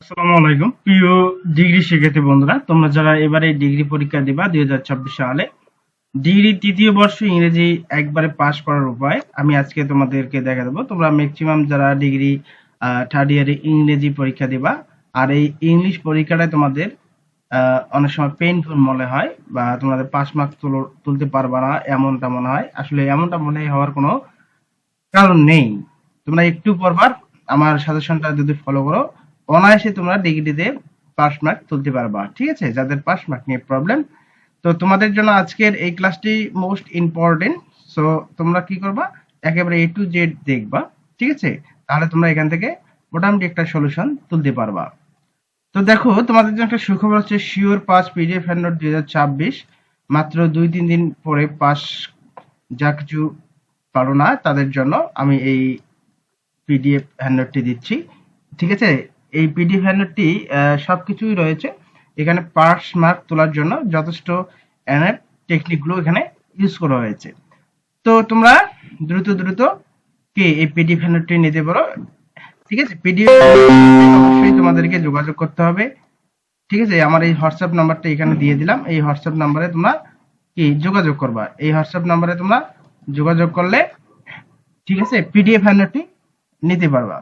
আসসালামু আলাইকুম প্রিয় ডিগ্রি শিক্ষার্থী বন্ধুরা, তোমরা যারা এবারে ডিগ্রি পরীক্ষা দিবা 2026 সালে ডিগ্রি তৃতীয় বর্ষ ইংরেজি একবারে পাশ করার উপায় আমি আজকে তোমাদেরকে দেখা দেবো। তোমরা ম্যাক্সিমাম যারা ডিগ্রি থার্ড ইয়ারে ইংরেজি পরীক্ষা দিবা, আর এই ইংলিশ পরীক্ষাটা তোমাদের অনেক সময় পেইনফুল মনে হয় বা তোমাদের পাস মার্ক তুলতে পারবা না এমনটা মনে হয়। আসলে এমনটা মনে হওয়ার কোনো কারণ নেই। তোমরা একটু পরবার আমার সাজেশনটা যদি ফলো করো, অনায়াসে তোমরা ডিগ্রিতে পাস মার্ক তুলতে পারবা। ঠিক আছে, যাদের পাস মার্ক নিয়ে প্রবলেম, তো তোমাদের জন্য আজকের এই ক্লাসটি মোস্ট ইম্পর্টেন্ট। সো তোমরা কি করবা, একেবারে এ টু জেড দেখবা। ঠিক আছে, তাহলে তোমরা এখান থেকে মোটামুটি একটা সলিউশন তুলতে পারবা। তো দেখো, তোমাদের জন্য একটা সুখবর হচ্ছে sure pass PDF hand note 2026 মাত্র 2-3 দিন পরে পাস। যা কিছু পারো না তাদের জন্য আমি এই পিডিএফ হ্যান্ডআউটটি দিচ্ছি। ঠিক আছে, এই পিডিএফ হ্যান্ডআউটটি সবকিছুই রয়েছে এখানে। পাস মার্ক তোলার জন্য যথেষ্ট এনএফ টেকনিকগুলো এখানে ইউজ করা হয়েছে। তো তোমরা দ্রুত দ্রুত কি এই পিডিএফ হ্যান্ডআউটটি নিতে পারো। ঠিক আছে, পিডিএফ অবশ্যই তোমাদেরকে যোগাযোগ করতে হবে। ঠিক আছে, আমার এই হোয়াটসঅ্যাপ নাম্বারটা এখানে দিয়ে দিলাম। এই হোয়াটসঅ্যাপ নাম্বারে তোমরা কি যোগাযোগ করবা। এই হোয়াটসঅ্যাপ নাম্বারে তোমরা যোগাযোগ করলে ঠিক আছে পিডিএফ হ্যান্ডআউটটি নিতে পারবা।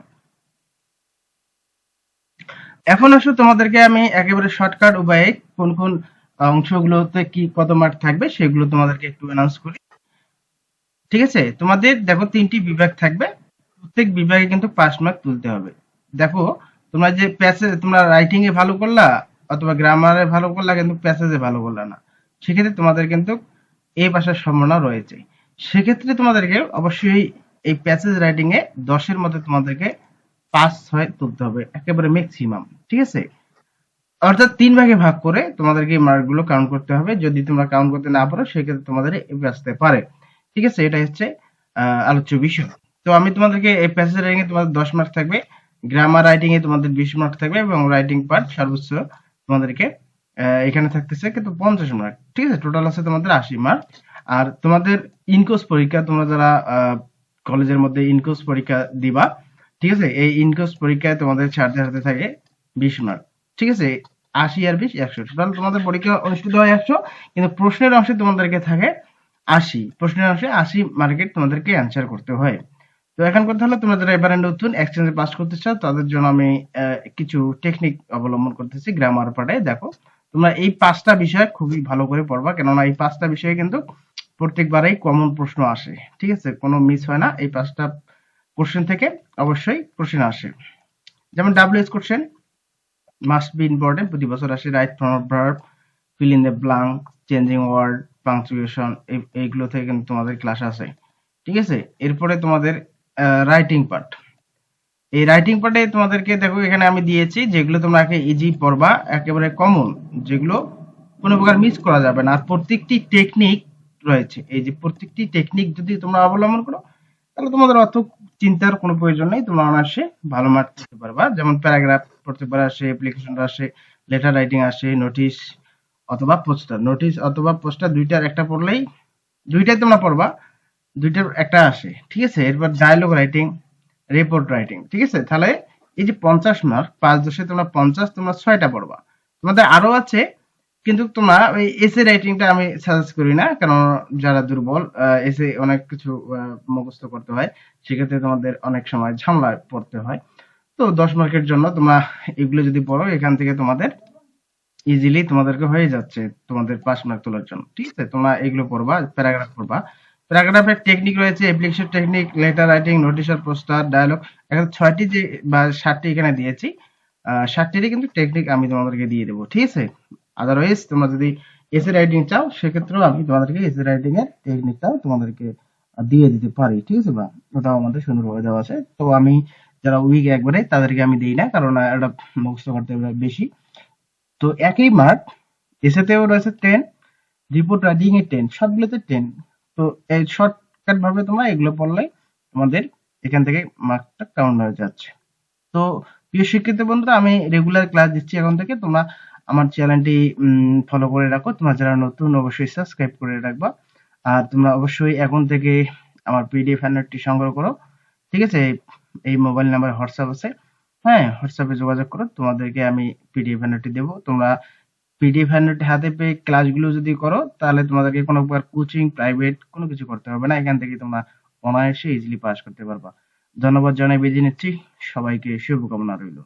এখন আসো, তোমাদেরকে আমি একেবারে শর্টকাট উপায়ে কোন কোন অংশগুলোতে কি কত মার্ক থাকবে সেগুলো তোমাদেরকে একটু অ্যানাউন্স করি। ঠিক আছে, তোমাদের দেখো 3টি বিভাগ থাকবে, প্রত্যেক বিভাগে কিন্তু পাস মার্ক তুলতে হবে। দেখো, তোমরা যে প্যাসেজ তোমরা রাইটিং এ ভালো করলা অথবা গ্রামারে ভালো করলা কিন্তু প্যাসেজে ভালো করলা না, সেক্ষেত্রে তোমাদের কিন্তু এই পাশের সম্ভাবনা রয়েছে। সেক্ষেত্রে তোমাদেরকে অবশ্যই এই প্যাসেজ রাইটিং এ 10-এর মধ্যে তোমাদেরকে 5-6 তুলতে হবে একেবারে ম্যাক্সিমাম। ঠিক আছে, অর্থাৎ 3 ভাগে ভাগ করে তোমাদেরকে এই মার্কগুলো কাউন্ট করতে হবে। যদি তোমরা কাউন্ট করতে না পারো সেক্ষেত্রে তোমাদের এফ আসতে পারে। ঠিক আছে, এটা হচ্ছে আলোচ্য বিষয়। তো আমি তোমাদেরকে এই প্যাসেজ রাইটিং এ তোমাদের 10 মার্ক থাকবে, গ্রামার রাইটিং এ তোমাদের 20 মার্ক থাকবে এবং রাইটিং পার্ট সর্বোচ্চ তোমাদেরকে এখানে থাকতেছে কিন্তু 50 মার্ক। ঠিক আছে, টোটাল আছে তোমাদের 80 মার্ক। আর তোমাদের ইনকোর্স পরীক্ষা, তোমরা যারা কলেজের মধ্যে ইনকোর্স পরীক্ষা দিবা, ঠিক আছে, এই ইনকোর্স পরীক্ষায় তোমাদের ছাড়তে হাতে থাকে 20 মার্ক। ঠিক আছে, 80 আর 20 100, টোটাল তোমাদের পরীক্ষা অনুষ্ঠিত হয় 100, কিন্তু প্রশ্নের অংশে তোমাদেরকে থাকে 80। প্রশ্নের অংশে 80 মার্কেট তোমাদেরকে অ্যান্সার করতে হয়। তো এখন কথা হলো, তোমরা যারা এবারে নতুন এক্সচেঞ্জে পাস করতে চাও তাদের জন্য আমি কিছু টেকনিক অবলম্বন করতেছি গ্রামার পার্টে। দেখো, তোমরা এই 5টা বিষয় খুবই ভালো করে পড়বা, কেননা এই 5টা বিষয়ে কিন্তু প্রত্যেকবারেই কমন প্রশ্ন আসে। ঠিক আছে, কোনো মিস হয় না। এই 5টা কোশ্চেন থেকে অবশ্যই কোশ্চেন আসে। যেমন WH question must be important, প্রতি বছর আসে। Right form of verb, fill in the blank, changing word, punctuation, এইগুলো থেকে কিন্তু তোমাদের ক্লাস আছে। ঠিক আছে, এরপরে তোমাদের রাইটিং পার্ট। এই রাইটিং পার্টে তোমাদেরকে দেখো এখানে আমি দিয়েছি যেগুলো তোমরা ইজি পড়বা, একেবারে কমন, যেগুলো কোনো প্রকার মিস করা যাবে না। আর প্রত্যেকটি টেকনিক রয়েছে, এই যে প্রত্যেকটি টেকনিক যদি তোমরা অবলম্বন করো তাহলে তোমাদের অত চিন্তার কোনো প্রয়োজন নেই, তোমরা অনায়াসে ভালো মার্ক পেতে পারবা। যেমন প্যারাগ্রাফ পড়তে পারে আসে, অ্যাপ্লিকেশন আসে, লেটার রাইটিং আসে, নোটিশ অথবা পোস্টার। নোটিশ অথবা পোস্টার দুইটার একটা পড়লেই, দুইটাই তোমরা পড়বা, দুইটার একটা আসে। ঠিক আছে, এরপর ডায়লগ রাইটিং, রিপোর্ট রাইটিং। ঠিক আছে, তাহলে এই যে 50 মার্ক, 5-10-এ তোমরা 50, তোমরা 6টা পড়বা। তোমাদের আরো আছে, কিন্তু তোমরা ওই এসে রাইটিংটা আমি সাজেস্ট করি না, কারণ যারা দুর্বল এসে অনেক কিছু মুখস্থ করতে হয়, সেক্ষেত্রে তোমাদের অনেক সময় ঝামেলায় পড়তে হয়। তো 10 মার্কের জন্য তোমরা এগুলো যদি পড়ো, এখান থেকে তোমাদের ইজিলি তোমাদেরকে হয়ে যাচ্ছে তোমাদের 5 মার্ক তোলার জন্য। ঠিক আছে, তোমরা এগুলো পড়বা, প্যারাগ্রাফ পড়বা। প্যারাগ্রাফের টেকনিক রয়েছে application technique, letter writing, notice আর পোস্টার, ডায়ালগ। এখানে 6টি যে বা 7টি এখানে দিয়েছি, 7টিরই কিন্তু টেকনিক আমি তোমাদেরকে দিয়ে দেবো। ঠিক আছে, আদারওয়াইজ তোমরা যদি এসে রাইটিং চাও সেক্ষেত্রেও আমি তোমাদেরকে এসে রাইটিং এর টেকনিকটাও তোমাদেরকে দিয়ে দিতে পারি। ঠিক আছে, বা ওটাও আমাদের সুন্দরভাবে দেওয়া আছে। তো আমি যারা উইক একবারে তাদেরকে আমি দিই না, কারণ এটা মুখস্থ করতে বেশি। তো একই মার্ক এসেতেও রয়েছে 10, রিপোর্ট রাইটিং এ 10, সবগুলোতে 10। তো এই শর্টকাট ভাবে তোমরা এগুলো পড়লে তোমাদের এখান থেকে মার্কটা কাউন্ট হয়ে যাচ্ছে। তো প্রিয় শিক্ষার্থী বন্ধুরা, আমি রেগুলার ক্লাস দিচ্ছি এখন থেকে। তোমরা আমার চ্যানেলটি ফলো করে রাখো। তোমরা যারা নতুন অবশ্যই সাবস্ক্রাইব করে রাখবা। আর তোমরা অবশ্যই এখন থেকে আমার পিডিএফ হ্যান্ডআউটটি সংগ্রহ করো। ঠিক আছে, এই মোবাইল নাম্বার হোয়াটসঅ্যাপ আছে, হ্যাঁ, হোয়াটসঅ্যাপে যোগাযোগ করো, তোমাদেরকে আমি পিডিএফ নোটটি দেবো। তোমরা পিডিএফ নোটটি হাতে পেয়ে ক্লাসগুলো যদি করো, তাহলে তোমাদেরকে কোনো প্রকার কোচিং প্রাইভেট কোনো কিছু করতে হবে না। এখান থেকে তোমরা অনায়াসে ইজিলি পাস করতে পারবা। ধন্যবাদ জানাই বিদায় নিচ্ছি। সবাইকে শুভকামনা রইল।